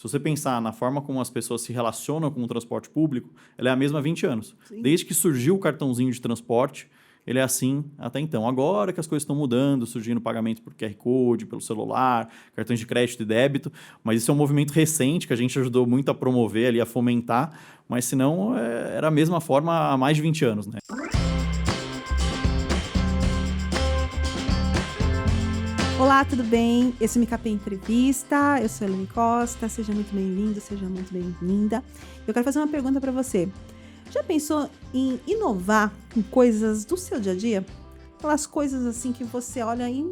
Se você pensar na forma como as pessoas se relacionam com o transporte público, ela é a mesma há 20 anos. Sim. Desde que surgiu o cartãozinho de transporte, ele é assim até então. Agora que as coisas estão mudando, surgindo pagamento por QR Code, pelo celular, cartões de crédito e débito, mas isso é um movimento recente que a gente ajudou muito a promover ali, a fomentar, mas senão era a mesma forma há mais de 20 anos, né? Olá, tudo bem? Esse é o MCAP Entrevista, eu sou a Elane Costa, seja muito bem-vindo, seja muito bem-vinda. Eu quero fazer uma pergunta para você. Já pensou em inovar com coisas do seu dia a dia? Aquelas coisas assim que você olha e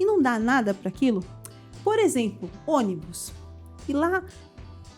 não dá nada para aquilo? Por exemplo, ônibus. Ir lá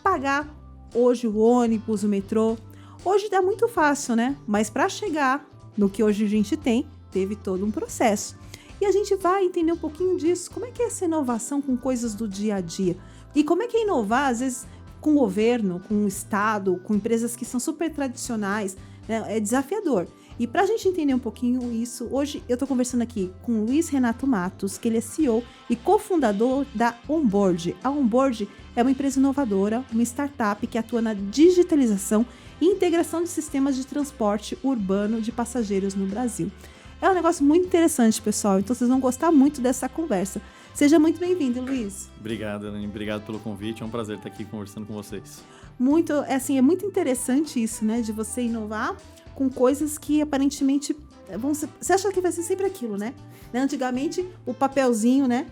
pagar hoje o ônibus, o metrô. Hoje dá muito fácil, né? Mas para chegar no que hoje a gente tem, teve todo um processo. E a gente vai entender um pouquinho disso. Como é que é essa inovação com coisas do dia a dia? E como é que é inovar, às vezes, com o governo, com o Estado, com empresas que são super tradicionais, né? É desafiador. E para a gente entender um pouquinho isso, hoje eu estou conversando aqui com o Luiz Renato Matos, que ele é CEO e cofundador da Onboard. A Onboard é uma empresa inovadora, uma startup que atua na digitalização e integração de sistemas de transporte urbano de passageiros no Brasil. É um negócio muito interessante, pessoal, então vocês vão gostar muito dessa conversa. Seja muito bem-vindo, Luiz. Obrigado, Elane. Obrigado pelo convite. É um prazer estar aqui conversando com vocês. É muito interessante isso, né? De você inovar com coisas que aparentemente vão ser... Você acha que vai ser sempre aquilo, né? Antigamente, o papelzinho, né?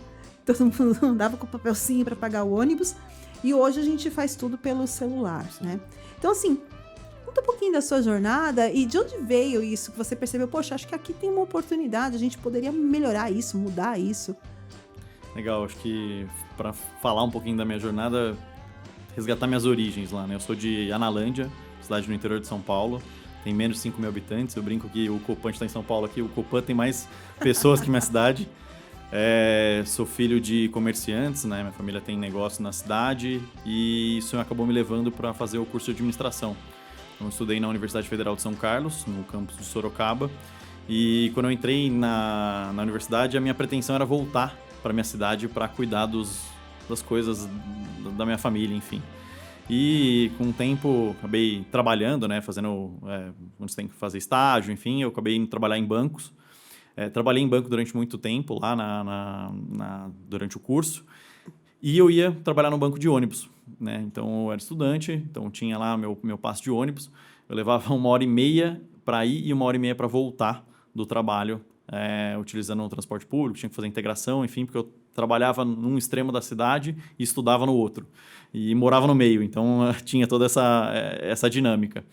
Todo mundo andava com o papelzinho para pagar o ônibus. E hoje a gente faz tudo pelo celular, né? Então, assim, conta um pouquinho da sua jornada e de onde veio isso que você percebeu, poxa, acho que aqui tem uma oportunidade, a gente poderia melhorar isso, mudar isso. Legal, acho que para falar um pouquinho da minha jornada, resgatar minhas origens lá, né? Eu sou de Analândia, cidade no interior de São Paulo, tem menos de 5 mil habitantes. Eu brinco que o Copan está em São Paulo aqui, o Copan tem mais pessoas que minha cidade. Sou filho de comerciantes, né? Minha família tem negócio na cidade e isso acabou me levando para fazer o curso de administração. Então, eu estudei na Universidade Federal de São Carlos, no campus de Sorocaba, e quando eu entrei na universidade, a minha pretensão era voltar para minha cidade para cuidar das coisas da minha família, enfim. E com o tempo acabei trabalhando, né, fazendo onde você tem que fazer estágio, enfim, eu acabei indo trabalhar em bancos. Trabalhei em banco durante muito tempo lá durante o curso e eu ia trabalhar no banco de ônibus, né? Então eu era estudante, então tinha lá meu passe de ônibus, eu levava 1h30 para ir e 1h30 para voltar do trabalho, utilizando o transporte público, tinha que fazer integração, enfim, porque eu trabalhava num extremo da cidade e estudava no outro. E morava no meio, então tinha toda essa dinâmica.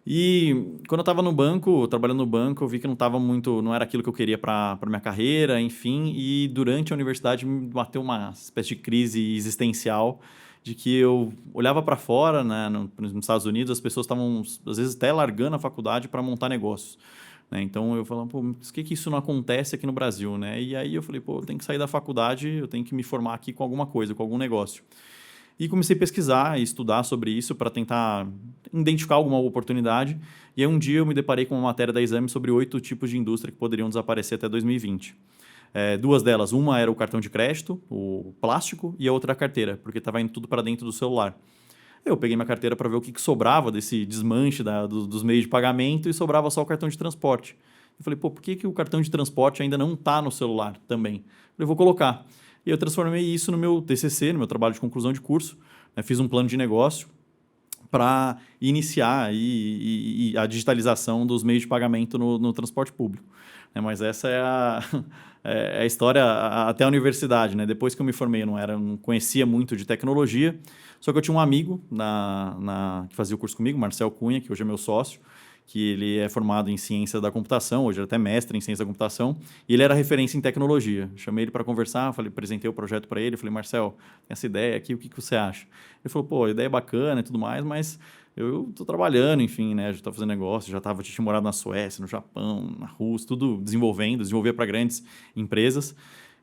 E quando eu estava no banco, trabalhando no banco, eu vi que não era aquilo que eu queria para minha carreira, enfim. E durante a universidade me bateu uma espécie de crise existencial de que eu olhava para fora, né, nos Estados Unidos, as pessoas estavam, às vezes, até largando a faculdade para montar negócios. Né? Então eu falava, pô, por que isso não acontece aqui no Brasil, né? E aí eu falei, pô, eu tenho que sair da faculdade, eu tenho que me formar aqui com alguma coisa, com algum negócio. E comecei a pesquisar e estudar sobre isso para tentar identificar alguma oportunidade. E aí um dia eu me deparei com uma matéria da Exame sobre 8 tipos de indústria que poderiam desaparecer até 2020. 2 delas, uma era o cartão de crédito, o plástico, e a outra a carteira, porque estava indo tudo para dentro do celular. Eu peguei minha carteira para ver o que sobrava desse desmanche dos meios de pagamento e sobrava só o cartão de transporte. Eu falei, pô, por que o cartão de transporte ainda não está no celular também? Eu falei, vou colocar. E eu transformei isso no meu TCC, no meu trabalho de conclusão de curso. Né? Fiz um plano de negócio para iniciar a digitalização dos meios de pagamento no transporte público. Mas essa é a história até a universidade. Né? Depois que eu me formei, eu não conhecia muito de tecnologia, só que eu tinha um amigo que fazia o curso comigo, Marcel Cunha, que hoje é meu sócio, que ele é formado em ciência da computação, hoje ele é até mestre em ciência da computação, e ele era referência em tecnologia. Chamei ele para conversar, apresentei o projeto para ele, falei, Marcel, essa ideia aqui, o que você acha? Ele falou, pô, a ideia é bacana e tudo mais, mas eu estou trabalhando, enfim, né, já estou fazendo negócio, tinha morado na Suécia, no Japão, na Rússia, tudo desenvolvia para grandes empresas.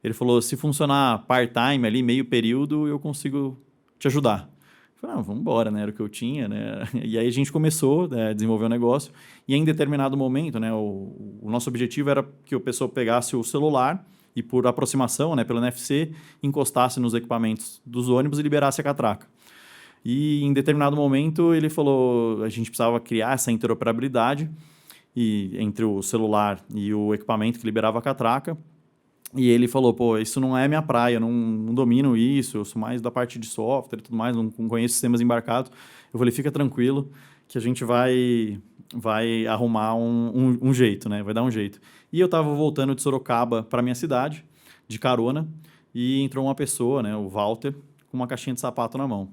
Ele falou, se funcionar part-time ali, meio período, eu consigo te ajudar. Falei, vamos embora, né? Era o que eu tinha, né? E aí a gente começou a desenvolver o negócio e em determinado momento, né, o nosso objetivo era que a pessoa pegasse o celular e por aproximação, né, pelo NFC, encostasse nos equipamentos dos ônibus e liberasse a catraca. E em determinado momento ele falou, a gente precisava criar essa interoperabilidade entre o celular e o equipamento que liberava a catraca. E ele falou, pô, isso não é minha praia, eu não domino isso, eu sou mais da parte de software e tudo mais, não conheço sistemas embarcados. Eu falei, fica tranquilo que a gente vai arrumar um jeito, né? Vai dar um jeito. E eu estava voltando de Sorocaba para minha cidade, de carona, e entrou uma pessoa, né, o Walter, com uma caixinha de sapato na mão.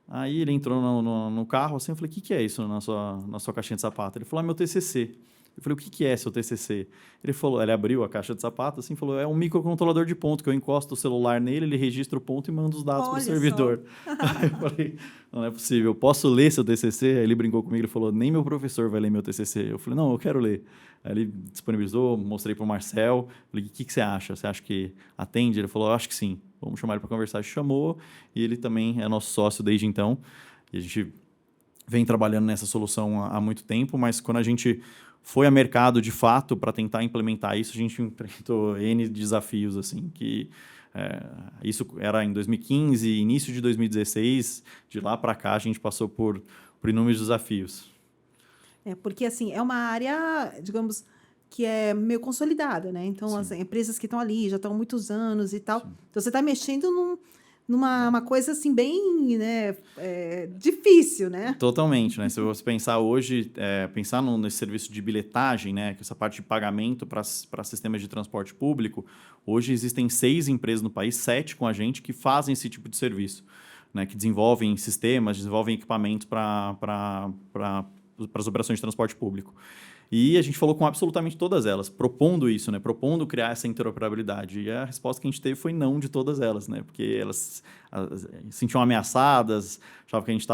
Aí ele entrou no carro, assim, eu falei, o que é isso na sua caixinha de sapato? Ele falou, meu TCC. Eu falei, o que é seu TCC? Ele falou, ele abriu a caixa de sapato, assim, falou, é um microcontrolador de ponto, que eu encosto o celular nele, ele registra o ponto e manda os dados para o servidor. Aí eu falei, não é possível, posso ler seu TCC? Aí ele brincou comigo, ele falou, nem meu professor vai ler meu TCC. Eu falei, não, eu quero ler. Aí ele disponibilizou, mostrei para o Marcel, falei, o que você acha? Você acha que atende? Ele falou, eu acho que sim, vamos chamar ele para conversar. Chamou, e ele também é nosso sócio desde então, e a gente vem trabalhando nessa solução há muito tempo, mas quando a gente foi a mercado de fato para tentar implementar isso, a gente enfrentou N desafios, assim, que isso era em 2015, início de 2016, de lá para cá a gente passou por inúmeros desafios. Porque assim, é uma área, digamos, que é meio consolidada, né? Então, as empresas que estão ali já estão há muitos anos e tal. Sim. Então, você está mexendo numa coisa assim bem, né, difícil, né? Totalmente, né? Se você pensar hoje, pensar nesse serviço de bilhetagem, né, que essa parte de pagamento para sistemas de transporte público, hoje existem 6 empresas no país, 7 com a gente, que fazem esse tipo de serviço, né, que desenvolvem sistemas, desenvolvem equipamentos para as operações de transporte público. E a gente falou com absolutamente todas elas, propondo isso, né? Propondo criar essa interoperabilidade. E a resposta que a gente teve foi não de todas elas, né? Porque elas se sentiam ameaçadas, achavam que a gente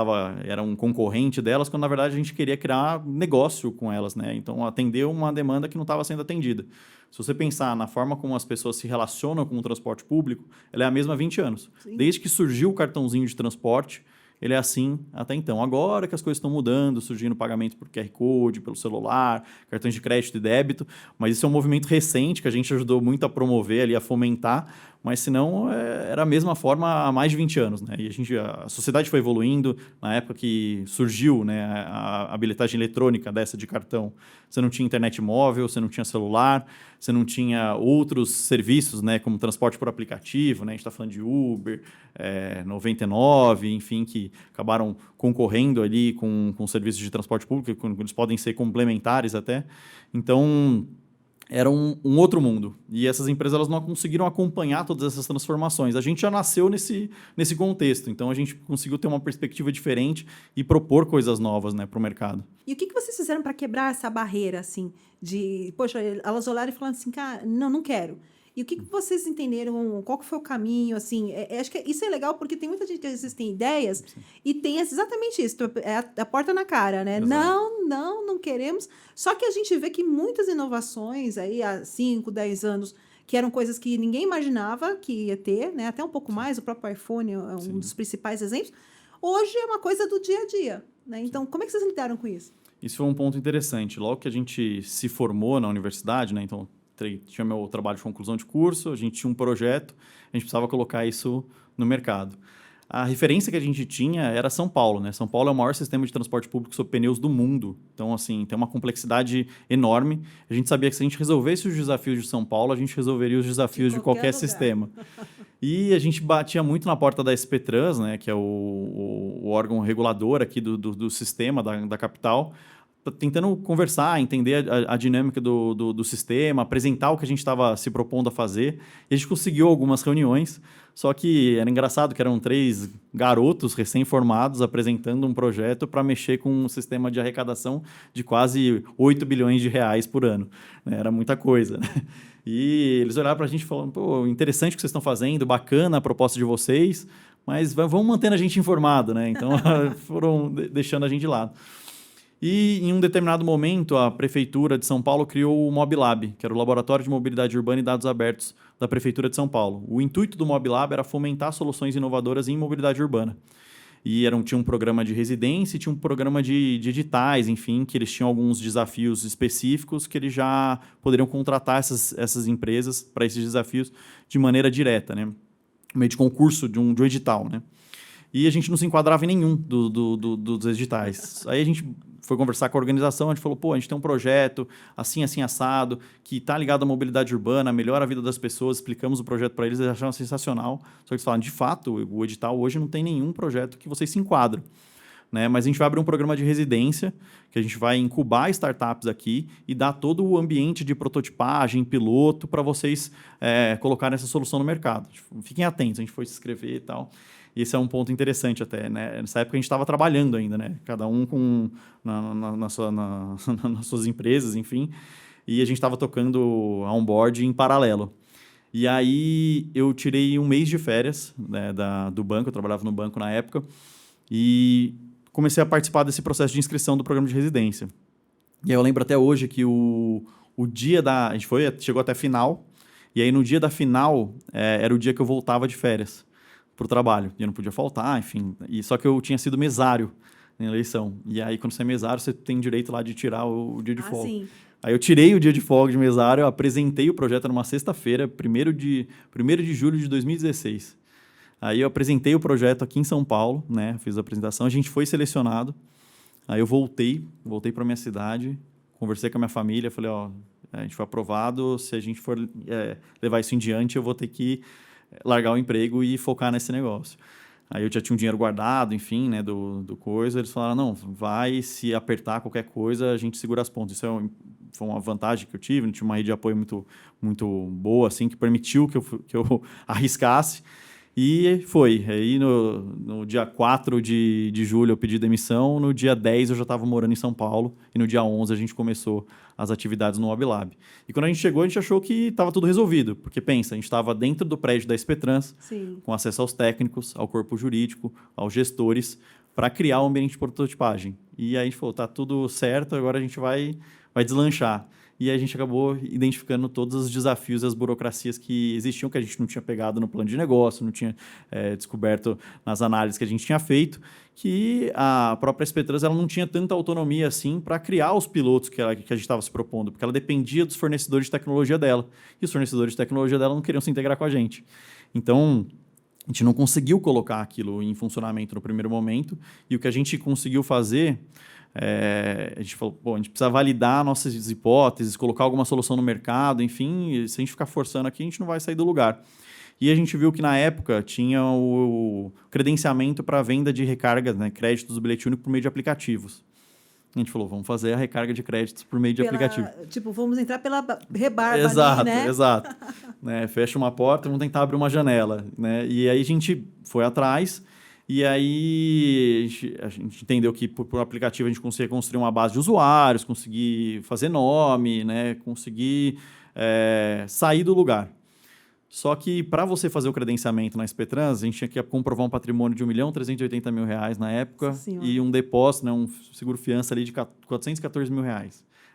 era um concorrente delas, quando na verdade a gente queria criar negócio com elas, né? Então, atender uma demanda que não estava sendo atendida. Se você pensar na forma como as pessoas se relacionam com o transporte público, ela é a mesma há 20 anos. Sim. Desde que surgiu o cartãozinho de transporte, ele é assim até então. Agora que as coisas estão mudando, surgindo pagamento por QR Code, pelo celular, cartões de crédito e débito, mas isso é um movimento recente que a gente ajudou muito a promover, ali, a fomentar, mas senão era a mesma forma há mais de 20 anos, né? E a sociedade foi evoluindo. Na época que surgiu, né, a bilhetagem eletrônica dessa de cartão, você não tinha internet móvel, você não tinha celular, você não tinha outros serviços, né, como transporte por aplicativo, né? A gente está falando de Uber, 99, enfim, que acabaram concorrendo ali com serviços de transporte público, eles podem ser complementares até. Então, era um outro mundo. E essas empresas elas não conseguiram acompanhar todas essas transformações. A gente já nasceu nesse contexto, então a gente conseguiu ter uma perspectiva diferente e propor coisas novas, né, para o mercado. E o que vocês fizeram para quebrar essa barreira, assim, poxa, elas olharam e falaram assim, cara, não quero. E o que vocês entenderam? Qual que foi o caminho? Assim, acho que isso é legal porque tem muita gente que às vezes tem ideias. Sim. E tem exatamente isso. É a porta na cara, né? Exato. Não queremos. Só que a gente vê que muitas inovações aí há 5, 10 anos, que eram coisas que ninguém imaginava que ia ter, né? Até um pouco mais, o próprio iPhone é um Sim. dos principais exemplos. Hoje é uma coisa do dia a dia, né? Então, Sim. como é que vocês lidaram com isso? Isso foi um ponto interessante. Logo que a gente se formou na universidade, né? Então, tinha meu trabalho de conclusão de curso, a gente tinha um projeto, a gente precisava colocar isso no mercado. A referência que a gente tinha era São Paulo, né? São Paulo é o maior sistema de transporte público sob pneus do mundo. Então, assim, tem uma complexidade enorme. A gente sabia que se a gente resolvesse os desafios de São Paulo, a gente resolveria os desafios de qualquer sistema. E a gente batia muito na porta da SP-Trans, né? Que é o órgão regulador aqui do sistema, da capital, tentando conversar, entender a dinâmica do sistema, apresentar o que a gente estava se propondo a fazer. E a gente conseguiu algumas reuniões, só que era engraçado que eram 3 garotos recém-formados apresentando um projeto para mexer com um sistema de arrecadação de quase 8 bilhões de reais por ano. Era muita coisa, né? E eles olharam para a gente e falaram, pô, interessante o que vocês estão fazendo, bacana a proposta de vocês, mas vamos mantendo a gente informado, né? Então, foram deixando a gente de lado. E, em um determinado momento, a Prefeitura de São Paulo criou o MobLab, que era o Laboratório de Mobilidade Urbana e Dados Abertos da Prefeitura de São Paulo. O intuito do MobLab era fomentar soluções inovadoras em mobilidade urbana. E tinha um programa de residência e tinha um programa de editais, enfim, que eles tinham alguns desafios específicos que eles já poderiam contratar essas empresas para esses desafios de maneira direta, né? No meio de concurso de um edital, né? e a gente não se enquadrava em nenhum dos editais. Aí a gente foi conversar com a organização, a gente falou, pô, a gente tem um projeto assim, assim, assado, que está ligado à mobilidade urbana, melhora a vida das pessoas, explicamos o projeto para eles acharam sensacional. Só que eles falaram, de fato, o edital hoje não tem nenhum projeto que vocês se enquadram. Né? Mas a gente vai abrir um programa de residência, que a gente vai incubar startups aqui e dar todo o ambiente de prototipagem, piloto, para vocês colocarem essa solução no mercado. Fiquem atentos, a gente foi se inscrever e tal. E esse é um ponto interessante até, né? Nessa época a gente estava trabalhando ainda, né? Cada um nas suas empresas, enfim. E a gente estava tocando a onboard em paralelo. E aí eu tirei um mês de férias, né, do banco, eu trabalhava no banco na época, e comecei a participar desse processo de inscrição do programa de residência. E aí eu lembro até hoje que o dia a gente chegou até a final, e aí no dia da final era o dia que eu voltava de férias para o trabalho. E eu não podia faltar, enfim. Só que eu tinha sido mesário na eleição. E aí quando você é mesário, você tem direito lá de tirar o dia de folga. Sim. Aí eu tirei o dia de folga de mesário, eu apresentei o projeto numa sexta-feira, 1º de julho de 2016. Aí eu apresentei o projeto aqui em São Paulo, né? Fiz a apresentação, a gente foi selecionado. Aí eu voltei para minha cidade, conversei com a minha família, falei, ó, a gente foi aprovado, se a gente for levar isso em diante, eu vou ter que largar o emprego e focar nesse negócio. Aí eu já tinha um dinheiro guardado, enfim, né, do coisa. Eles falaram, não, vai, se apertar qualquer coisa, a gente segura as pontas. Isso foi uma vantagem que eu tive, tinha uma rede de apoio muito, muito boa, assim, que permitiu que eu arriscasse. E foi. Aí no dia 4 de julho eu pedi demissão, no dia 10 eu já estava morando em São Paulo e no dia 11 a gente começou as atividades no Mobilab. E quando a gente chegou, a gente achou que estava tudo resolvido, porque pensa, a gente estava dentro do prédio da SP-Trans, com acesso aos técnicos, ao corpo jurídico, aos gestores, para criar um ambiente de prototipagem. E aí a gente falou, tá tudo certo, agora a gente vai deslanchar. E aí a gente acabou identificando todos os desafios e as burocracias que existiam, que a gente não tinha pegado no plano de negócio, não tinha descoberto nas análises que a gente tinha feito, que a própria SP-Trans ela não tinha tanta autonomia assim para criar os pilotos que a gente estava se propondo, porque ela dependia dos fornecedores de tecnologia dela. E os fornecedores de tecnologia dela não queriam se integrar com a gente. Então, a gente não conseguiu colocar aquilo em funcionamento no primeiro momento, e o que a gente conseguiu fazer... a gente falou, a gente precisa validar nossas hipóteses, colocar alguma solução no mercado, enfim, se a gente ficar forçando aqui, a gente não vai sair do lugar. E a gente viu que, na época, tinha o credenciamento para venda de recarga, né, créditos do bilhete único por meio de aplicativos. A gente falou, vamos fazer a recarga de créditos por meio de aplicativo. Tipo, vamos entrar pela rebarba exato, ali, né? Exato. Né, fecha uma porta, vamos tentar abrir uma janela. Né? E aí a gente foi atrás... E aí a gente entendeu que por aplicativo a gente conseguia construir uma base de usuários, conseguir fazer nome, né? Conseguir sair do lugar. Só que para você fazer o credenciamento na SP-Trans, a gente tinha que comprovar um patrimônio de R$1.380.000 na época e um depósito, né? Um seguro-fiança ali de R$414.000. A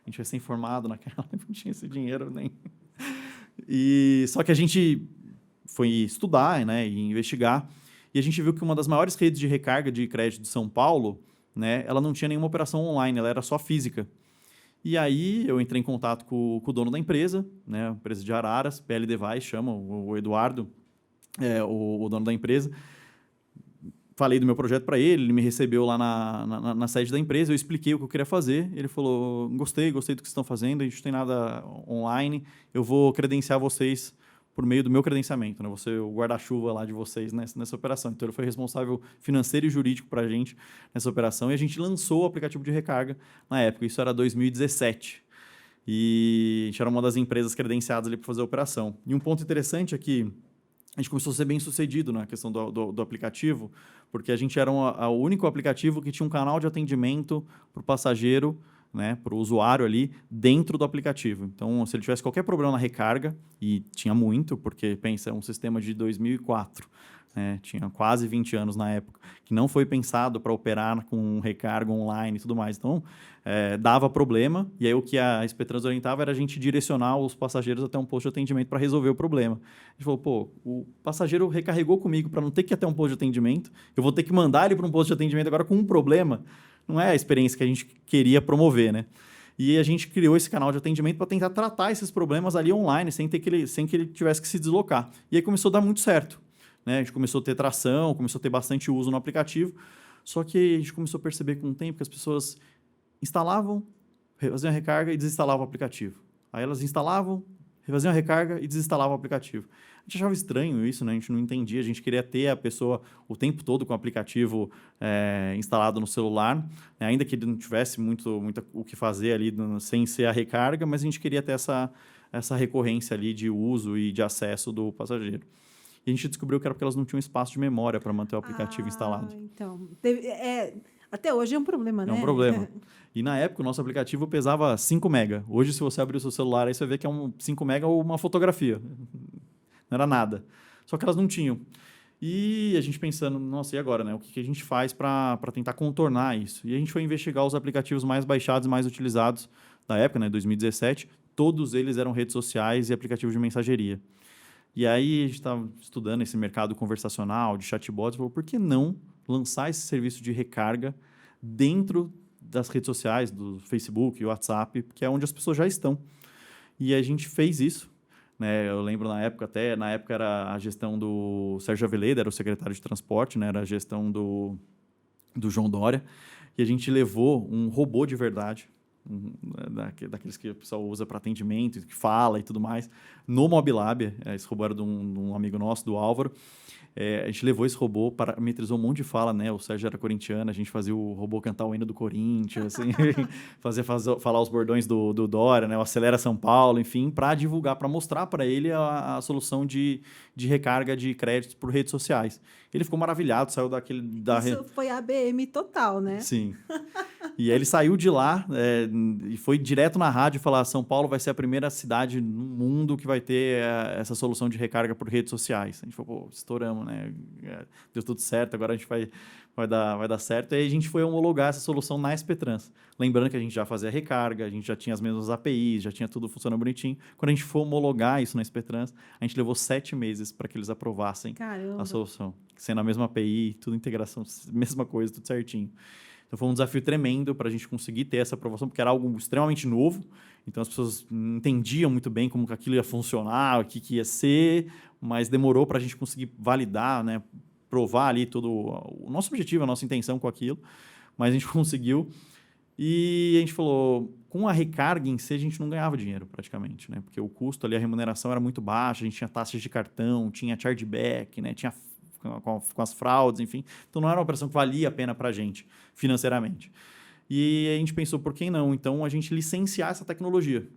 gente vai ser informado naquela, não tinha esse dinheiro nem... Só que a gente foi estudar, né? E investigar. E a gente viu que uma das maiores redes de recarga de crédito de São Paulo, né, ela não tinha nenhuma operação online, ela era só física. E aí eu entrei em contato com o dono da empresa, né, empresa de Araras, PL Device, chama o Eduardo, o dono da empresa. Falei do meu projeto para ele me recebeu lá na sede da empresa, eu expliquei o que eu queria fazer. Ele falou, gostei do que vocês estão fazendo, a gente não tem nada online, eu vou credenciar vocês por meio do meu credenciamento, né? Vou ser o guarda-chuva lá de vocês nessa operação. Então, ele foi responsável financeiro e jurídico para a gente nessa operação e a gente lançou o aplicativo de recarga na época. Isso era 2017. E a gente era uma das empresas credenciadas ali para fazer a operação. E um ponto interessante é que a gente começou a ser bem sucedido na questão do aplicativo, porque a gente era o único aplicativo que tinha um canal de atendimento para o passageiro, né, para o usuário ali dentro do aplicativo. Então, se ele tivesse qualquer problema na recarga, e tinha muito, porque, pensa, é um sistema de 2004, né, tinha quase 20 anos na época, que não foi pensado para operar com recarga online e tudo mais. Então, dava problema, e aí o que a SP-Trans orientava era a gente direcionar os passageiros até um posto de atendimento para resolver o problema. A gente falou, o passageiro recarregou comigo para não ter que ir até um posto de atendimento, eu vou ter que mandar ele para um posto de atendimento agora com um problema. Não é a experiência que a gente queria promover, né? E a gente criou esse canal de atendimento para tentar tratar esses problemas ali online, sem que ele tivesse que se deslocar. E aí começou a dar muito certo. né? A gente começou a ter tração, começou a ter bastante uso no aplicativo, só que a gente começou a perceber com o tempo que as pessoas instalavam, faziam a recarga e desinstalavam o aplicativo. Aí elas instalavam, faziam a recarga e desinstalavam o aplicativo. A gente achava estranho isso, né? A gente não entendia, a gente queria ter a pessoa o tempo todo com o aplicativo instalado no celular, né? Ainda que ele não tivesse muito o que fazer ali sem ser a recarga, mas a gente queria ter essa recorrência ali de uso e de acesso do passageiro. E a gente descobriu que era porque elas não tinham espaço de memória para manter o aplicativo instalado. Então. Até hoje é um problema, né? É um problema. E na época o nosso aplicativo pesava 5 mega. Hoje, se você abrir o seu celular, aí você vê que é 5 mega ou uma fotografia. Não era nada. Só que elas não tinham. E a gente pensando, nossa, e agora, né? O que a gente faz para tentar contornar isso? E a gente foi investigar os aplicativos mais baixados e mais utilizados da época, né? 2017. Todos eles eram redes sociais e aplicativos de mensageria. E aí a gente estava estudando esse mercado conversacional, de chatbots, e falou, por que não lançar esse serviço de recarga dentro das redes sociais, do Facebook e WhatsApp, que é onde as pessoas já estão. E a gente fez isso, né? Eu lembro na época era a gestão do Sérgio Aveleda, era o secretário de transporte, né? Era a gestão do João Dória, e a gente levou um robô de verdade, daqueles que o pessoal usa para atendimento, que fala e tudo mais, no Mobilab. Esse robô era de um amigo nosso, do Álvaro. A gente levou esse robô, parametrizou um monte de fala, né? O Sérgio era corintiano, a gente fazia o robô cantar o hino do Corinthians, assim, falar os bordões do Dória, né? O Acelera São Paulo, enfim, para divulgar, para mostrar para ele a solução de recarga de créditos por redes sociais. Ele ficou maravilhado, saiu Isso foi ABM total, né? Sim. E aí ele saiu de lá e foi direto na rádio falar: São Paulo vai ser a primeira cidade no mundo que vai ter essa solução de recarga por redes sociais. A gente falou, pô, estouramos, né? Deu tudo certo, agora a gente vai dar certo. E aí a gente foi homologar essa solução na SPTrans. Lembrando que a gente já fazia recarga, a gente já tinha as mesmas APIs, já tinha tudo funcionando bonitinho. Quando a gente foi homologar isso na SPTrans, a gente levou 7 meses para que eles aprovassem a solução. Sendo a mesma API, tudo integração, mesma coisa, tudo certinho. Então, foi um desafio tremendo para a gente conseguir ter essa aprovação, porque era algo extremamente novo. Então, as pessoas não entendiam muito bem como que aquilo ia funcionar, o que ia ser, mas demorou para a gente conseguir validar, né, provar ali todo o nosso objetivo, a nossa intenção com aquilo. Mas a gente conseguiu. E a gente falou, com a recarga em si, a gente não ganhava dinheiro praticamente, né? Porque o custo ali, a remuneração era muito baixa, a gente tinha taxas de cartão, tinha chargeback, né? Tinha com as fraudes, enfim. Então, não era uma operação que valia a pena para a gente, financeiramente. E a gente pensou, por que não? Então, a gente licenciar essa tecnologia.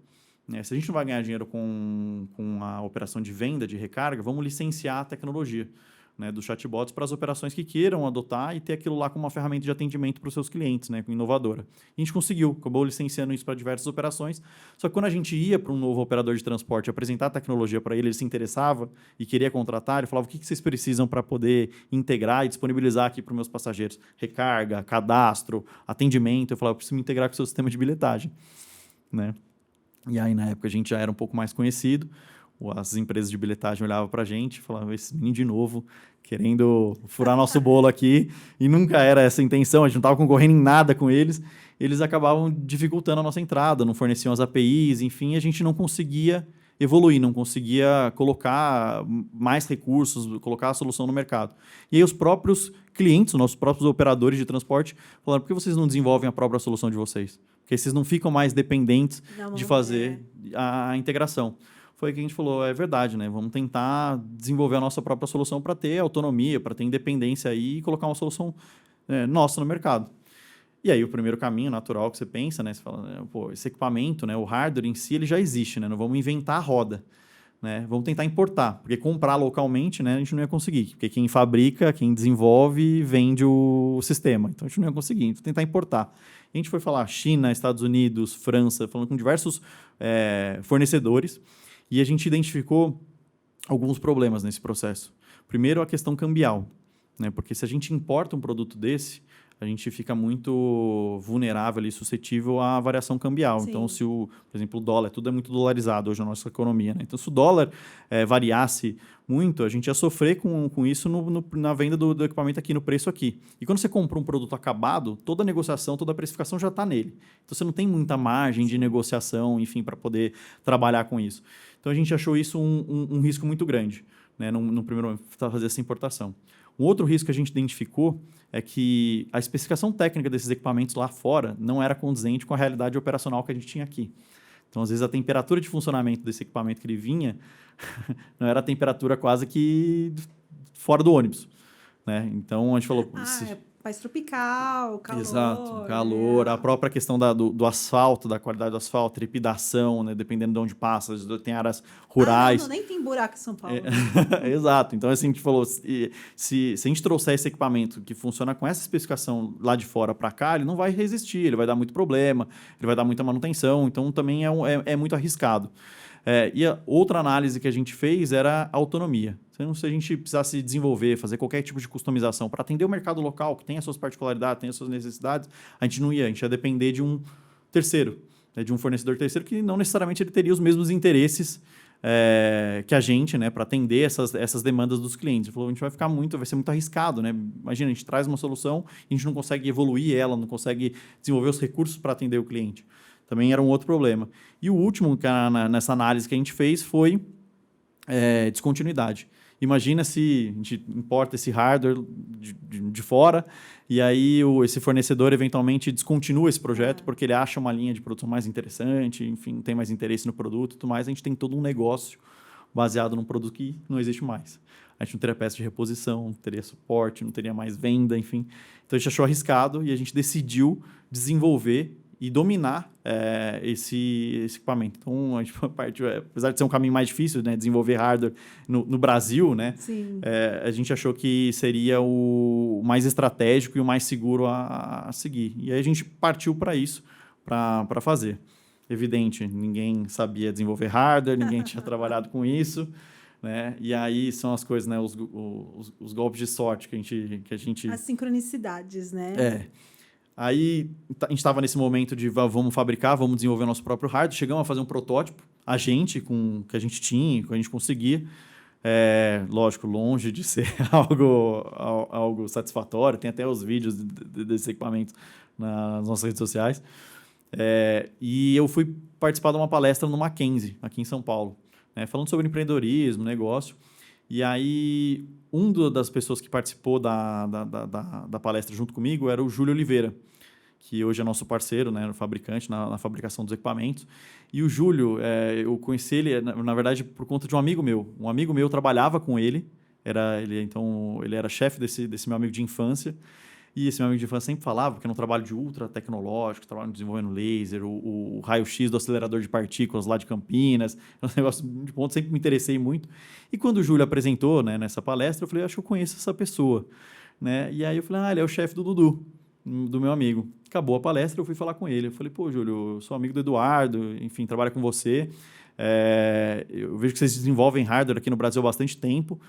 Né? Se a gente não vai ganhar dinheiro com a operação de venda, de recarga, vamos licenciar a tecnologia, né, dos chatbots para as operações que queiram adotar e ter aquilo lá como uma ferramenta de atendimento para os seus clientes, né, inovadora. E a gente conseguiu, acabou licenciando isso para diversas operações, só que quando a gente ia para um novo operador de transporte apresentar a tecnologia para ele, ele se interessava e queria contratar, ele falava, o que vocês precisam para poder integrar e disponibilizar aqui para os meus passageiros? Recarga, cadastro, atendimento. Eu falava, eu preciso me integrar com o seu sistema de bilhetagem. Né? E aí, na época, a gente já era um pouco mais conhecido, as empresas de bilhetagem olhavam para a gente e falavam, esse menino de novo, querendo furar nosso bolo aqui, e nunca era essa a intenção, a gente não estava concorrendo em nada com eles, eles acabavam dificultando a nossa entrada, não forneciam as APIs, enfim, a gente não conseguia evoluir, não conseguia colocar mais recursos, colocar a solução no mercado. E aí os próprios clientes, os nossos próprios operadores de transporte, falaram, por que vocês não desenvolvem a própria solução de vocês? Porque vocês não ficam mais dependentes de fazer a integração. Foi que a gente falou, é verdade, né? Vamos tentar desenvolver a nossa própria solução para ter autonomia, para ter independência aí e colocar uma solução nossa no mercado. E aí o primeiro caminho natural que você pensa, né? Você fala, pô, esse equipamento, né? O hardware em si, ele já existe, né? Não vamos inventar a roda, né? Vamos tentar importar, porque comprar localmente, né? A gente não ia conseguir, porque quem fabrica, quem desenvolve, vende o sistema. Então a gente não ia conseguir, então tentar importar. A gente foi falar China, Estados Unidos, França, falando com diversos fornecedores, e a gente identificou alguns problemas nesse processo. Primeiro, a questão cambial, né? Porque se a gente importa um produto desse, a gente fica muito vulnerável e suscetível à variação cambial. Sim. Então, se por exemplo, o dólar, tudo é muito dolarizado hoje na nossa economia, né? Então, se o dólar variasse muito, a gente ia sofrer com isso na venda do equipamento aqui, no preço aqui. E quando você compra um produto acabado, toda a negociação, toda a precificação já está nele. Então, você não tem muita margem de negociação, enfim, para poder trabalhar com isso. Então, a gente achou isso um risco muito grande. né, no primeiro momento, para fazer essa importação. Um outro risco que a gente identificou é que a especificação técnica desses equipamentos lá fora não era condizente com a realidade operacional que a gente tinha aqui. Então, às vezes, a temperatura de funcionamento desse equipamento que ele vinha não era a temperatura quase que fora do ônibus, né? Então, a gente falou... País tropical, calor. Exato, calor, a própria questão do asfalto, da qualidade do asfalto, trepidação, né, dependendo de onde passa, tem áreas rurais. Não, nem tem buraco em São Paulo. Exato, então assim, a gente falou, se a gente trouxer esse equipamento que funciona com essa especificação lá de fora para cá, ele não vai resistir, ele vai dar muito problema, ele vai dar muita manutenção, então também é muito arriscado. E a outra análise que a gente fez era a autonomia. Então, se a gente precisasse desenvolver, fazer qualquer tipo de customização para atender o mercado local, que tem as suas particularidades, tem as suas necessidades, a gente ia depender de um terceiro, né, de um fornecedor terceiro que não necessariamente ele teria os mesmos interesses que a gente, né, para atender essas demandas dos clientes. Ele falou, vai ser muito arriscado, né? Imagina, a gente traz uma solução e a gente não consegue evoluir ela, não consegue desenvolver os recursos para atender o cliente. Também era um outro problema. E o último, nessa análise que a gente fez, foi descontinuidade. Imagina se a gente importa esse hardware de fora e aí esse fornecedor eventualmente descontinua esse projeto porque ele acha uma linha de produção mais interessante, enfim, tem mais interesse no produto e tudo mais. A gente tem todo um negócio baseado num produto que não existe mais. A gente não teria peça de reposição, não teria suporte, não teria mais venda, enfim. Então, a gente achou arriscado e a gente decidiu desenvolver e dominar esse equipamento. Então, a gente partiu, apesar de ser um caminho mais difícil, né, desenvolver hardware no Brasil, né, a gente achou que seria o mais estratégico e o mais seguro a seguir. E aí a gente partiu para isso, para fazer. Evidente, ninguém sabia desenvolver hardware, ninguém tinha trabalhado com isso, né? E aí são as coisas, né, os golpes de sorte que a gente... As sincronicidades, né? Aí a gente estava nesse momento de vamos fabricar, vamos desenvolver o nosso próprio hardware. Chegamos a fazer um protótipo, com que a gente tinha, que a gente conseguia. Lógico, longe de ser algo satisfatório. Tem até os vídeos desse equipamento nas nossas redes sociais. E eu fui participar de uma palestra no Mackenzie, aqui em São Paulo, né, falando sobre empreendedorismo, negócio. E aí, das pessoas que participou da palestra junto comigo era o Júlio Oliveira, que hoje é nosso parceiro, né, no fabricante, na fabricação dos equipamentos. E o Júlio, eu conheci ele, na verdade, por conta de um amigo meu. Um amigo meu trabalhava com ele, ele era chefe desse meu amigo de infância. E esse meu amigo de infância sempre falava que era um trabalho de ultra tecnológico, trabalho desenvolvendo laser, o raio-x do acelerador de partículas lá de Campinas, é um negócio de ponto, sempre me interessei muito. E quando o Júlio apresentou, né, nessa palestra, eu falei, acho que eu conheço essa pessoa, né? E aí eu falei, ele é o chefe do Dudu, do meu amigo. Acabou a palestra, eu fui falar com ele. Eu falei, pô, Júlio, eu sou amigo do Eduardo, enfim, trabalho com você. Eu vejo que vocês desenvolvem hardware aqui no Brasil há bastante tempo.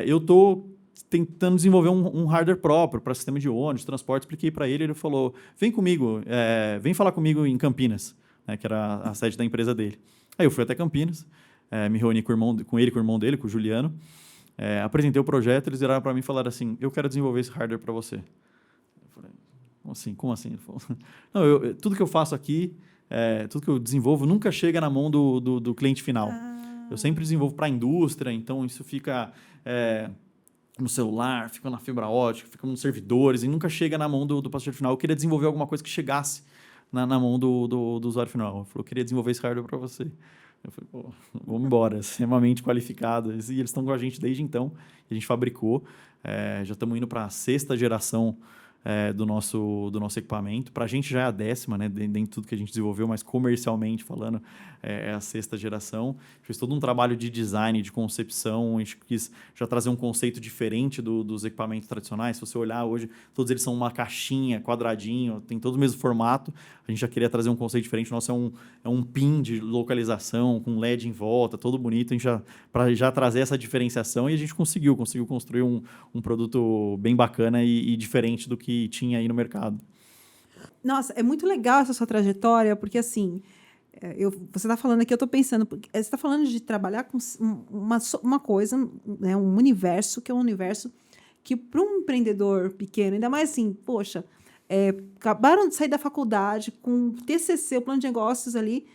Eu estou tentando desenvolver um hardware próprio para sistema de ônibus, transporte. Expliquei para ele, ele falou, vem comigo, vem falar comigo em Campinas, né, que era a sede da empresa dele. Aí eu fui até Campinas, me reuni com o irmão dele, com o Juliano, apresentei o projeto, eles viraram para mim e falaram assim, eu quero desenvolver esse hardware para você. Eu falei, como assim? Ele falou, não, tudo que eu faço aqui, tudo que eu desenvolvo nunca chega na mão do cliente final. Eu sempre desenvolvo para a indústria, então isso fica... no celular, fica na fibra ótica, fica nos servidores e nunca chega na mão do passageiro final. Eu queria desenvolver alguma coisa que chegasse na mão do usuário final. Ele falou, eu queria desenvolver esse hardware para você. Eu falei, pô, vamos embora, extremamente qualificado. E eles estão com a gente desde então, a gente fabricou. Já estamos indo para a 6ª geração do nosso equipamento. Para a gente já é a 10ª, né, dentro de tudo que a gente desenvolveu, mas comercialmente falando, é a 6ª geração. Fez todo um trabalho de design, de concepção, a gente quis já trazer um conceito diferente dos equipamentos tradicionais. Se você olhar hoje, todos eles são uma caixinha, quadradinho, tem todo o mesmo formato. A gente já queria trazer um conceito diferente. O nosso é um pin de localização, com LED em volta, todo bonito. A gente para já trazer essa diferenciação, e a gente conseguiu construir um produto bem bacana e diferente do que tinha aí no mercado. Nossa, é muito legal essa sua trajetória, porque assim, você está falando aqui, eu estou pensando, você está falando de trabalhar com uma coisa, né, um universo, que é um universo que para um empreendedor pequeno, ainda mais assim, poxa, acabaram de sair da faculdade com o TCC, o plano de negócios ali,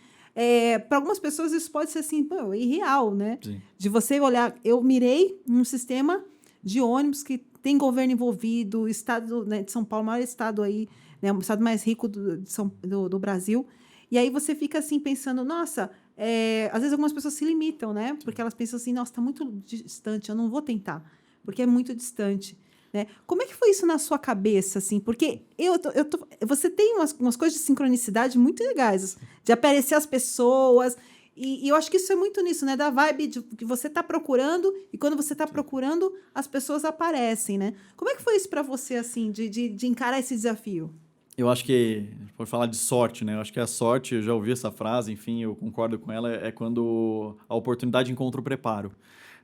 para algumas pessoas isso pode ser assim, pô, irreal, né? Sim. De você olhar, eu mirei num sistema de ônibus que tem governo envolvido, o estado, né, de São Paulo, o maior estado aí, né, o estado mais rico do Brasil. E aí você fica assim pensando, nossa, às vezes algumas pessoas se limitam, né? Porque elas pensam assim, nossa, está muito distante, eu não vou tentar, porque é muito distante. Né? Como é que foi isso na sua cabeça, assim? Porque você tem umas coisas de sincronicidade muito legais, de aparecer as pessoas, e eu acho que isso é muito nisso, né? Da vibe de que você está procurando, e quando você está procurando, as pessoas aparecem, né? Como é que foi isso para você, assim, de encarar esse desafio? Eu acho que, por falar de sorte, né? Eu acho que a sorte, eu já ouvi essa frase, enfim, eu concordo com ela, é quando a oportunidade encontra o preparo.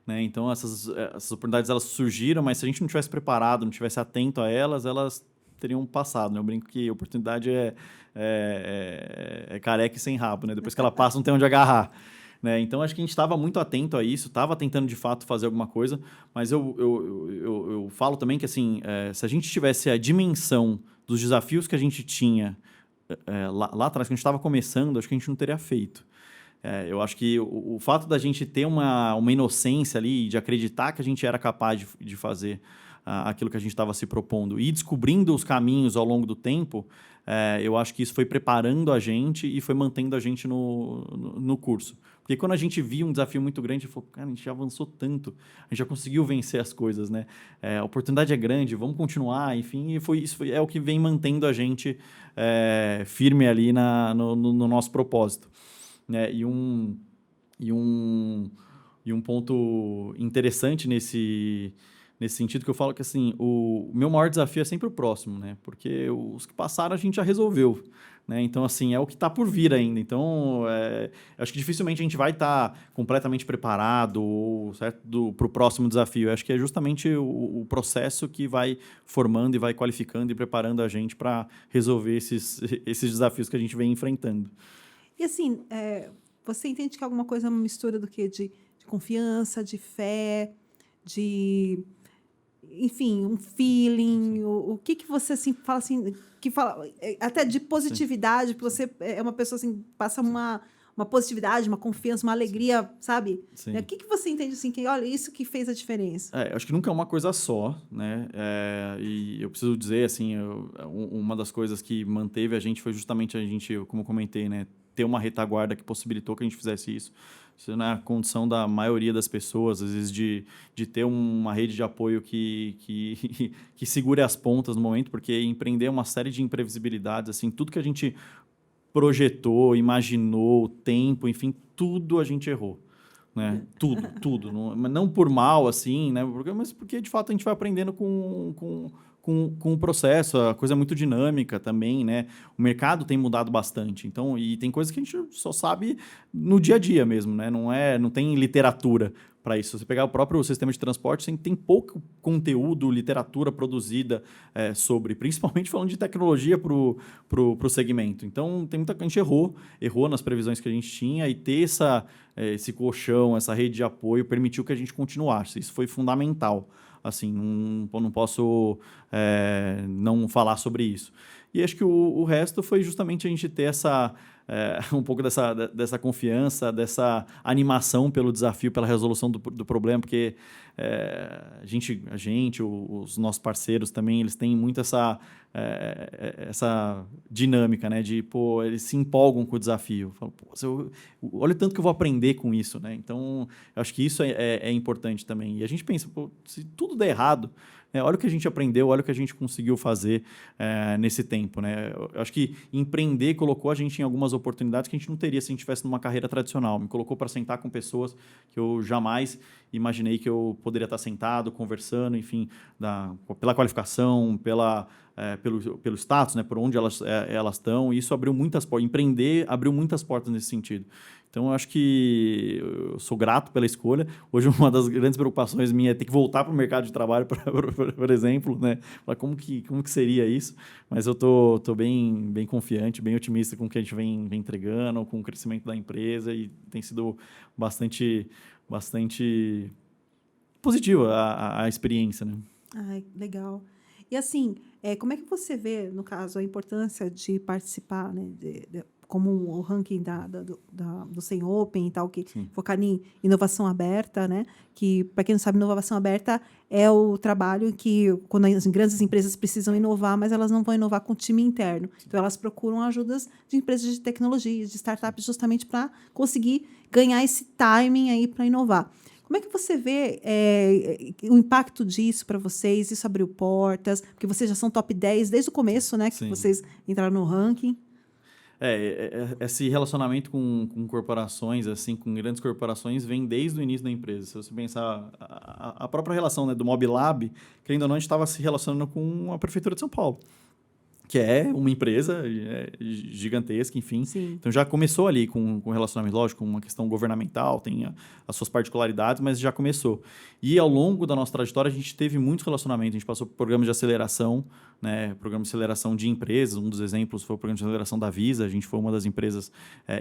Né? Então, essas oportunidades elas surgiram, mas se a gente não tivesse preparado, não tivesse atento a elas, elas teriam passado. Né? Eu brinco que a oportunidade é careca e sem rabo. Né? Depois que ela passa, não tem onde agarrar. Né? Então, acho que a gente estava muito atento a isso, estava tentando, de fato, fazer alguma coisa, mas eu falo também que, assim, se a gente tivesse a dimensão dos desafios que a gente tinha lá atrás, que a gente estava começando, acho que a gente não teria feito. Eu acho que o fato da gente ter uma inocência ali, de acreditar que a gente era capaz de fazer aquilo que a gente estava se propondo e descobrindo os caminhos ao longo do tempo, eu acho que isso foi preparando a gente e foi mantendo a gente no curso. Porque quando a gente via um desafio muito grande, a gente falou, cara, a gente já avançou tanto, a gente já conseguiu vencer as coisas, né? A oportunidade é grande, vamos continuar, enfim, e isso é o que vem mantendo a gente firme ali no nosso propósito. Né? E um ponto interessante nesse sentido que eu falo que assim, o meu maior desafio é sempre o próximo, né? Porque os que passaram a gente já resolveu. Né? Então, assim, é o que está por vir ainda. Então, acho que dificilmente a gente vai estar completamente preparado para o próximo desafio. Eu acho que é justamente o processo que vai formando e vai qualificando e preparando a gente para resolver esses desafios que a gente vem enfrentando. E assim, você entende que alguma coisa é uma mistura do quê? De confiança, de fé, de, enfim, um feeling. O que você assim fala assim, que fala até de positividade, porque você é uma pessoa assim, passa uma positividade, uma confiança, uma alegria, sabe? Sim. Né? O que você entende assim, que olha, isso que fez a diferença? Acho que nunca é uma coisa só, né? E eu preciso dizer, assim, uma das coisas que manteve a gente foi justamente a gente, como eu comentei, né? Ter uma retaguarda que possibilitou que a gente fizesse isso. Isso não é a condição da maioria das pessoas, às vezes, de ter uma rede de apoio que segure as pontas no momento, porque empreender é uma série de imprevisibilidades, assim, tudo que a gente projetou, imaginou, o tempo, enfim, tudo a gente errou. Né? Tudo. Não por mal, assim, né? Mas porque, de fato, a gente vai aprendendo com o processo. A coisa é muito dinâmica também, né? O mercado tem mudado bastante. Então, e tem coisas que a gente só sabe no dia a dia mesmo, né? Não tem literatura para isso. Se você pegar o próprio sistema de transporte, tem pouco conteúdo, literatura produzida sobre, principalmente falando de tecnologia para o segmento. Então, tem muita gente errou nas previsões que a gente tinha e ter esse colchão, essa rede de apoio permitiu que a gente continuasse. Isso foi fundamental. Assim, não posso não falar sobre isso. E acho que o resto foi justamente a gente ter um pouco dessa confiança, dessa animação pelo desafio, pela resolução do problema, porque os nossos parceiros também, eles têm muito essa dinâmica, né? De, pô, eles se empolgam com o desafio. Falam, pô, olha o tanto que eu vou aprender com isso, né? Então, eu acho que isso é importante também. E a gente pensa, pô, se tudo der errado, olha o que a gente aprendeu, olha o que a gente conseguiu fazer nesse tempo. Né? Eu acho que empreender colocou a gente em algumas oportunidades que a gente não teria se a gente estivesse numa carreira tradicional. Me colocou para sentar com pessoas que eu jamais imaginei que eu poderia estar sentado, conversando, enfim, pela qualificação, pelo status, né, por onde elas estão. E isso abriu muitas portas. Empreender abriu muitas portas nesse sentido. Então, eu acho que eu sou grato pela escolha. Hoje, uma das grandes preocupações minha é ter que voltar para o mercado de trabalho, por exemplo, né? Como que seria isso? Mas eu tô bem confiante, bem otimista com o que a gente vem entregando, com o crescimento da empresa e tem sido bastante positiva a experiência, né? Ai, legal. E assim, como é que você vê, no caso, a importância de participar, né, como o ranking do Sem Open e tal, que Sim. focar em inovação aberta, né? Que, para quem não sabe, inovação aberta é o trabalho que, quando as grandes empresas precisam inovar, mas elas não vão inovar com o time interno. Então, elas procuram ajudas de empresas de tecnologia, de startups, justamente para conseguir ganhar esse timing aí para inovar. Como é que você vê o impacto disso para vocês? Isso abriu portas? Porque vocês já são top 10 desde o começo, né? Que Sim. vocês entraram no ranking. Esse relacionamento com corporações, assim, com grandes corporações, vem desde o início da empresa. Se você pensar a própria relação, né, do Mob Lab, querendo ou não, a gente estava se relacionando com a Prefeitura de São Paulo, que é uma empresa gigantesca, enfim. Sim. Então, já começou ali com relacionamento, lógico, com uma questão governamental, tem as suas particularidades, mas já começou. E, ao longo da nossa trajetória, a gente teve muitos relacionamentos. A gente passou por programas de aceleração, né, programa de aceleração de empresas. Um dos exemplos foi o programa de aceleração da Visa. A gente foi uma das empresas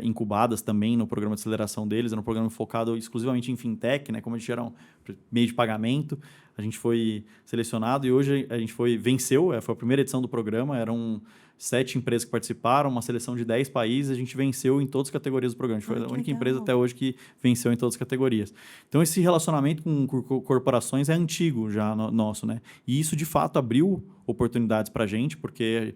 incubadas também no programa de aceleração deles. Era um programa focado exclusivamente em fintech, né, como a gente era um meio de pagamento. A gente foi selecionado e hoje a gente venceu, foi a primeira edição do programa, eram 7 empresas que participaram, uma seleção de 10 países, a gente venceu em todas as categorias do programa. A gente foi a única empresa até hoje que venceu em todas as categorias. Então, esse relacionamento com corporações é antigo já nosso, né? E isso, de fato, abriu oportunidades para a gente, porque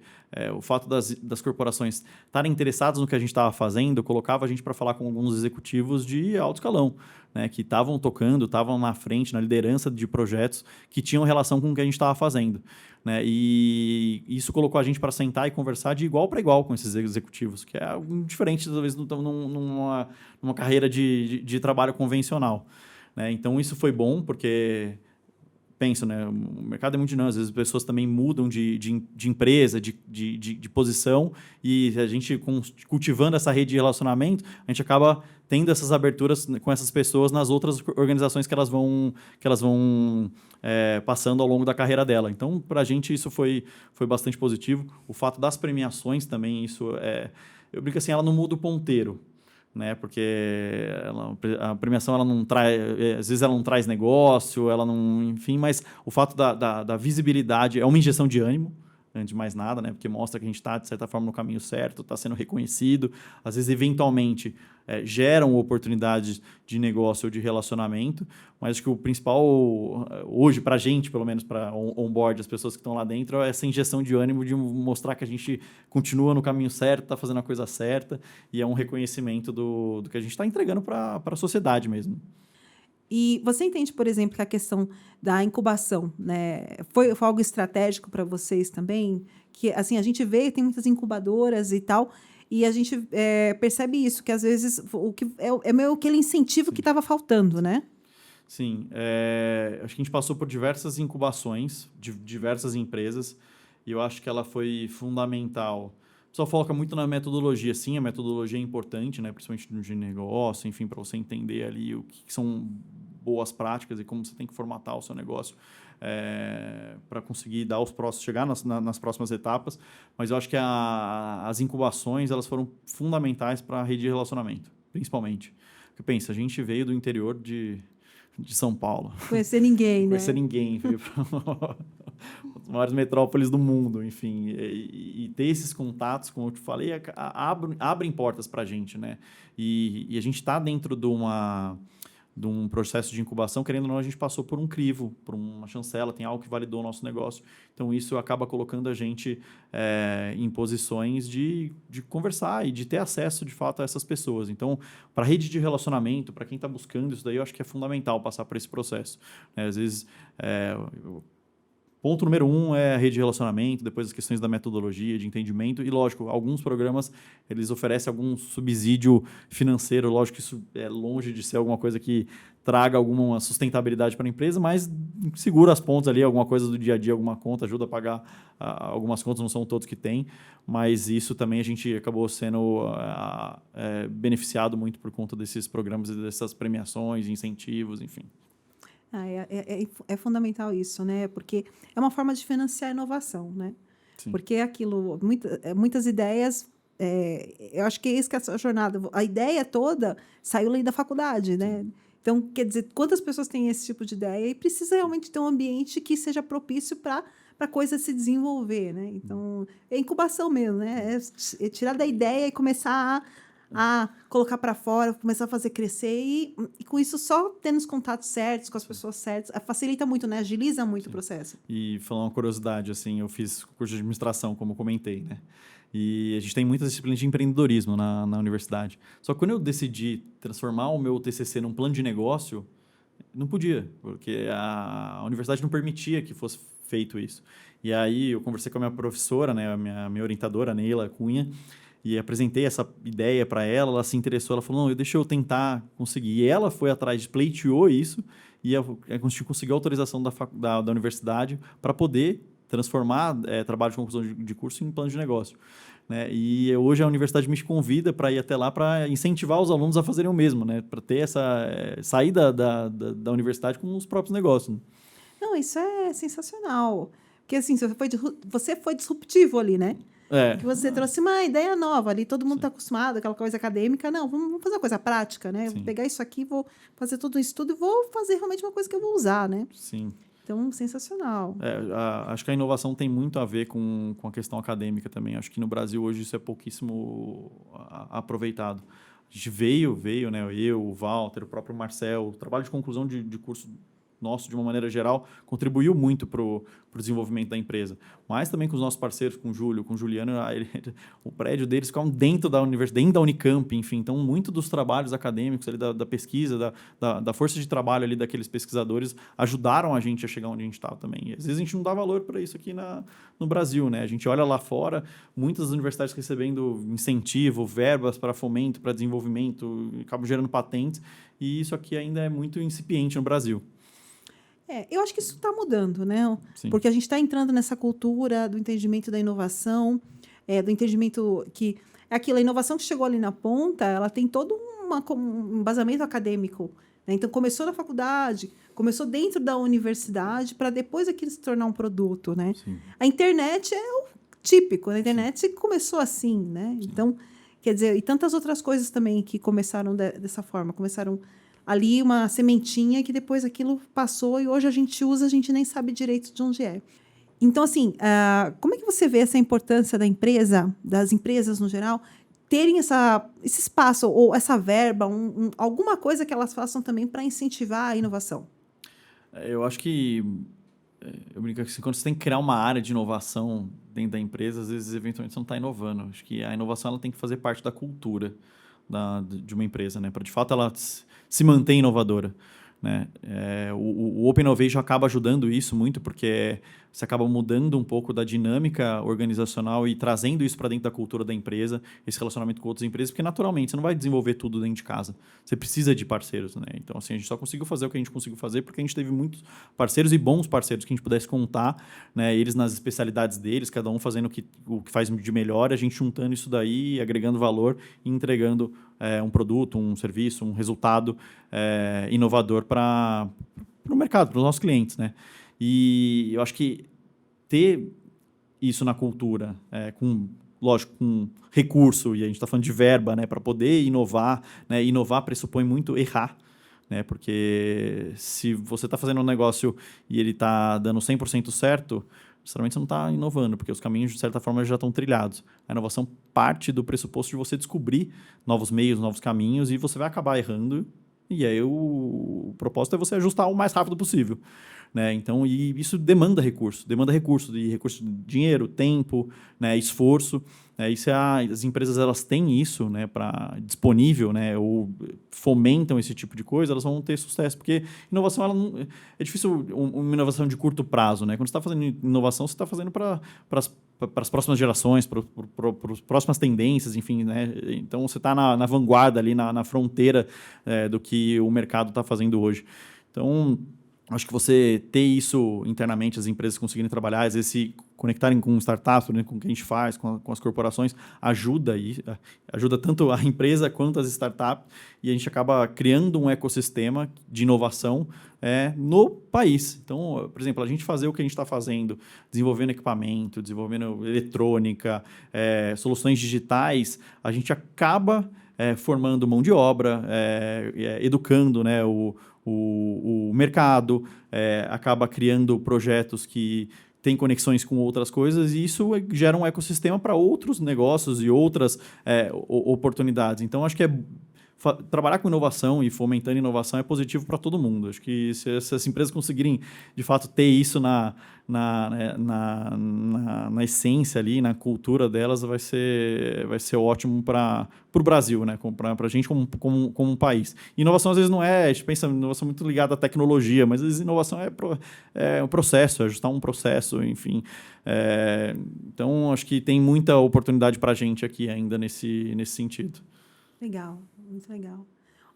o fato das corporações estarem interessadas no que a gente estava fazendo, colocava a gente para falar com alguns executivos de alto escalão, né, que estavam tocando, estavam na frente, na liderança de projetos que tinham relação com o que a gente estava fazendo. Né? E isso colocou a gente para sentar e conversar de igual para igual com esses executivos, que é algo diferente, talvez, numa carreira de trabalho convencional. Né? Então, isso foi bom, porque... penso, né? O mercado é muito dinâmico, às vezes as pessoas também mudam de empresa, de posição, e a gente, cultivando essa rede de relacionamento, a gente acaba tendo essas aberturas com essas pessoas nas outras organizações que elas vão passando ao longo da carreira dela. Então, para a gente, isso foi bastante positivo. O fato das premiações também, eu brinco assim, ela não muda o ponteiro, né? Porque a premiação ela não traz, às vezes ela não traz negócio, ela não, enfim, mas o fato da visibilidade é uma injeção de ânimo, antes de mais nada, né? Porque mostra que a gente está, de certa forma, no caminho certo, está sendo reconhecido. Às vezes, eventualmente, geram oportunidades de negócio ou de relacionamento, mas acho que o principal, hoje, para a gente, pelo menos para onboard, as pessoas que estão lá dentro, é essa injeção de ânimo de mostrar que a gente continua no caminho certo, está fazendo a coisa certa, e é um reconhecimento do que a gente está entregando para a sociedade mesmo. E você entende, por exemplo, que a questão da incubação, né, foi algo estratégico para vocês também? Que, assim, a gente vê, tem muitas incubadoras e tal, e a gente percebe isso, que às vezes o que é meio aquele incentivo que estava faltando, né? Sim, acho que a gente passou por diversas incubações de diversas empresas, e eu acho que ela foi fundamental. O pessoal foca muito na metodologia, sim, a metodologia é importante, né, principalmente no de negócio, enfim, para você entender ali o que são boas práticas e como você tem que formatar o seu negócio para conseguir dar chegar nas próximas etapas. Mas eu acho que as incubações elas foram fundamentais para a rede de relacionamento, principalmente. Porque pensa, a gente veio do interior de São Paulo. Conhecer ninguém, né? Conhecer ninguém. Veio para as maiores metrópoles do mundo, enfim. E ter esses contatos, como eu te falei, abrem portas para a gente, né? E a gente está dentro de um processo de incubação, querendo ou não, a gente passou por um crivo, por uma chancela, tem algo que validou o nosso negócio. Então, isso acaba colocando a gente em posições de conversar e de ter acesso, de fato, a essas pessoas. Então, para a rede de relacionamento, para quem está buscando isso daí, eu acho que é fundamental passar por esse processo. Às vezes, ponto número 1 é a rede de relacionamento, depois as questões da metodologia, de entendimento. E, lógico, alguns programas eles oferecem algum subsídio financeiro. Lógico que isso é longe de ser alguma coisa que traga alguma sustentabilidade para a empresa, mas segura as pontas ali, alguma coisa do dia a dia, alguma conta, ajuda a pagar algumas contas, não são todos que têm. Mas isso também a gente acabou sendo beneficiado muito por conta desses programas e dessas premiações, incentivos, enfim. É fundamental isso, né? Porque é uma forma de financiar a inovação, né? Sim. Porque aquilo, muitas ideias, eu acho que é isso que é essa jornada, a ideia toda saiu ali da faculdade, né? Sim. Então, quer dizer, quantas pessoas têm esse tipo de ideia e precisa realmente ter um ambiente que seja propício para para a coisa se desenvolver, né? Então, é incubação mesmo, né? É tirar da ideia e começar a colocar para fora, começar a fazer crescer e com isso só tendo os contatos certos, com as pessoas certas, facilita muito, né? Agiliza muito o processo. E falar uma curiosidade, assim, eu fiz curso de administração, como eu comentei, né? E a gente tem muitas disciplinas de empreendedorismo na universidade. Só que quando eu decidi transformar o meu TCC num plano de negócio, não podia, porque a universidade não permitia que fosse feito isso. E aí eu conversei com a minha professora, né, a minha orientadora, a Neila Cunha, e apresentei essa ideia para ela, ela se interessou, ela falou, não, deixa eu tentar conseguir. E ela foi atrás, pleiteou isso, e conseguiu a autorização da universidade para poder transformar trabalho de conclusão de curso em plano de negócio. Né? E hoje a universidade me convida para ir até lá para incentivar os alunos a fazerem o mesmo, né? Para ter essa saída da universidade com os próprios negócios. Né? Não, isso é sensacional. Porque assim, você foi disruptivo ali, né? Que você trouxe uma ideia nova ali, todo mundo está acostumado, aquela coisa acadêmica. Não, vamos fazer uma coisa prática, né? Vou pegar isso aqui, vou fazer todo um estudo e vou fazer realmente uma coisa que eu vou usar, né? Sim. Então, sensacional. Acho que a inovação tem muito a ver com a questão acadêmica também. Acho que no Brasil hoje isso é pouquíssimo aproveitado. A gente veio, né? Eu, o Walter, o próprio Marcel, o trabalho de conclusão de curso nosso, de uma maneira geral, contribuiu muito para o desenvolvimento da empresa. Mas também com os nossos parceiros, com o Júlio, com o Juliano, o prédio deles ficava dentro da universidade, dentro da Unicamp, enfim. Então, muito dos trabalhos acadêmicos, ali, da pesquisa, da força de trabalho ali daqueles pesquisadores ajudaram a gente a chegar onde a gente estava também. E, às vezes a gente não dá valor para isso aqui no Brasil, né? A gente olha lá fora, muitas universidades recebendo incentivo, verbas para fomento, para desenvolvimento, acabam gerando patentes, e isso aqui ainda é muito incipiente no Brasil. Eu acho que isso está mudando, né? Sim. Porque a gente está entrando nessa cultura do entendimento da inovação, do entendimento que é aquilo, a inovação que chegou ali na ponta, ela tem todo um embasamento acadêmico. Né? Então, começou na faculdade, começou dentro da universidade, para depois aquilo se tornar um produto. Né? A internet é o típico, a internet começou assim. Né? Então, quer dizer, e tantas outras coisas também que começaram dessa forma, começaram ali uma sementinha que depois aquilo passou e hoje a gente usa, a gente nem sabe direito de onde é. Então, assim, como é que você vê essa importância da empresa, das empresas no geral, terem esse espaço ou essa verba, alguma coisa que elas façam também para incentivar a inovação? Eu acho que eu brinco assim, quando você tem que criar uma área de inovação dentro da empresa, às vezes, eventualmente, você não está inovando. Acho que a inovação ela tem que fazer parte da cultura de uma empresa, né? Para, de fato, ela se manter inovadora. Né? O Open Innovation acaba ajudando isso muito, porque você acaba mudando um pouco da dinâmica organizacional e trazendo isso para dentro da cultura da empresa, esse relacionamento com outras empresas, porque naturalmente você não vai desenvolver tudo dentro de casa. Você precisa de parceiros. Né? Então, assim, a gente só conseguiu fazer o que a gente conseguiu fazer porque a gente teve muitos parceiros e bons parceiros que a gente pudesse contar, né? Eles nas especialidades deles, cada um fazendo o que faz de melhor, a gente juntando isso daí, agregando valor e entregando um produto, um serviço, um resultado inovador para o mercado, para os nossos clientes. Né? E eu acho que ter isso na cultura, lógico, com recurso, e a gente está falando de verba, né, para poder inovar, né, inovar pressupõe muito errar, né, porque se você está fazendo um negócio e ele está dando 100% certo, necessariamente você não está inovando, porque os caminhos, de certa forma, já estão trilhados. A inovação parte do pressuposto de você descobrir novos meios, novos caminhos, e você vai acabar errando, e aí o propósito é você ajustar o mais rápido possível. Né? Então, e isso demanda recurso de dinheiro, tempo, né? Esforço. Isso as empresas elas têm isso, né, disponível, né, ou fomentam esse tipo de coisa, elas vão ter sucesso, porque inovação é difícil uma inovação de curto prazo. Né? Quando você está fazendo inovação, você está fazendo para as próximas gerações, para as próximas tendências, enfim. Né? Então, você está na vanguarda, ali na fronteira do que o mercado está fazendo hoje. Então, acho que você ter isso internamente, as empresas conseguirem trabalhar, às vezes se conectarem com startups, né, com o que a gente faz, com as corporações, ajuda tanto a empresa quanto as startups, e a gente acaba criando um ecossistema de inovação no país. Então, por exemplo, a gente fazer o que a gente está fazendo, desenvolvendo equipamento, desenvolvendo eletrônica, soluções digitais, a gente acaba formando mão de obra, educando, né, o mercado, acaba criando projetos que tem conexões com outras coisas e isso gera um ecossistema para outros negócios e outras oportunidades. Então, acho que trabalhar com inovação e fomentando inovação é positivo para todo mundo. Acho que se as empresas conseguirem, de fato, ter isso na essência ali, na cultura delas, vai ser ótimo para o Brasil, né? Para a gente como um país. Inovação, às vezes, não a gente pensa em inovação muito ligada à tecnologia, mas às vezes inovação é um processo, é ajustar um processo, enfim. Então, acho que tem muita oportunidade para a gente aqui ainda nesse sentido. Legal, muito legal.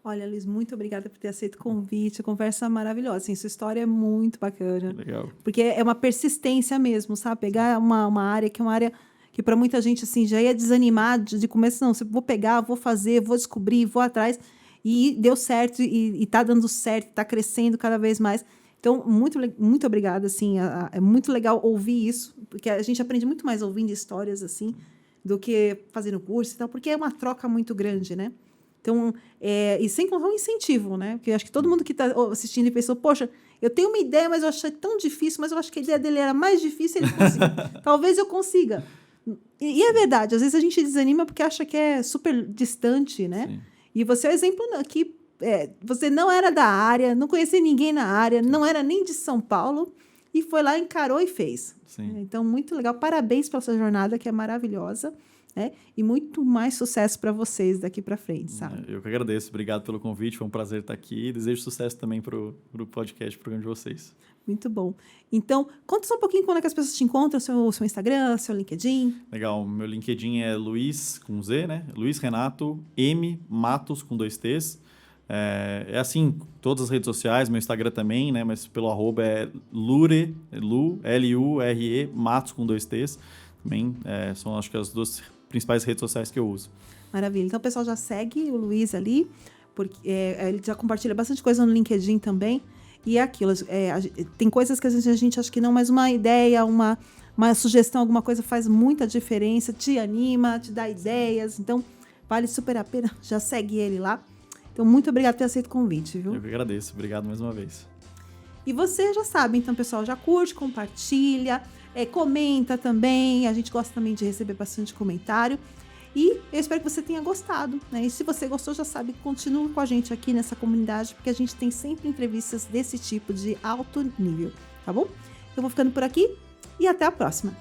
Olha, Luiz, muito obrigada por ter aceito o convite. A conversa maravilhosa. Assim, sua história é muito bacana. Legal. Porque é uma persistência mesmo, sabe? Pegar uma área que é uma área que para muita gente assim, já ia desanimar de começo. Não, vou pegar, vou fazer, vou descobrir, vou atrás. E deu certo, e está dando certo, está crescendo cada vez mais. Então, muito obrigada. Assim, é muito legal ouvir isso, porque a gente aprende muito mais ouvindo histórias assim, do que fazendo curso e tal, porque é uma troca muito grande, né? Então, e sem contar um incentivo, né? Porque eu acho que todo mundo que está assistindo e pensou, poxa, eu tenho uma ideia, mas eu achei tão difícil, mas eu acho que a ideia dele era mais difícil, ele conseguiu. Talvez eu consiga. E é verdade, às vezes a gente desanima porque acha que é super distante, né? Sim. E você é o exemplo aqui, você não era da área, não conhecia ninguém na área, não era nem de São Paulo, e foi lá, encarou e fez. Sim. Então, muito legal. Parabéns pela sua jornada, que é maravilhosa. E muito mais sucesso para vocês daqui para frente, sabe? Eu que agradeço. Obrigado pelo convite. Foi um prazer estar aqui. E desejo sucesso também para o podcast, pro programa de vocês. Muito bom. Então, conta só um pouquinho como é que as pessoas te encontram, seu Instagram, seu LinkedIn. Legal. Meu LinkedIn é Luiz, com Z, né? Luiz Renato M. Matos, com 2 T's. Assim, todas as redes sociais, meu Instagram também, né? Mas pelo arroba é Lure, Lure, Matos com 2 T's. Também são, acho que, as 2 principais redes sociais que eu uso. Maravilha. Então, o pessoal já segue o Luiz ali, porque ele já compartilha bastante coisa no LinkedIn também. E é aquilo, tem coisas que a gente acha que não, mas uma ideia, uma sugestão, alguma coisa faz muita diferença, te anima, te dá ideias. Então, vale super a pena. Já segue ele lá. Então, muito obrigada por ter aceito o convite, viu? Eu que agradeço. Obrigado mais uma vez. E você já sabe, então, pessoal, já curte, compartilha, comenta também. A gente gosta também de receber bastante comentário. E eu espero que você tenha gostado, né? E se você gostou, já sabe, continue com a gente aqui nessa comunidade, porque a gente tem sempre entrevistas desse tipo de alto nível, tá bom? Eu vou ficando por aqui e até a próxima.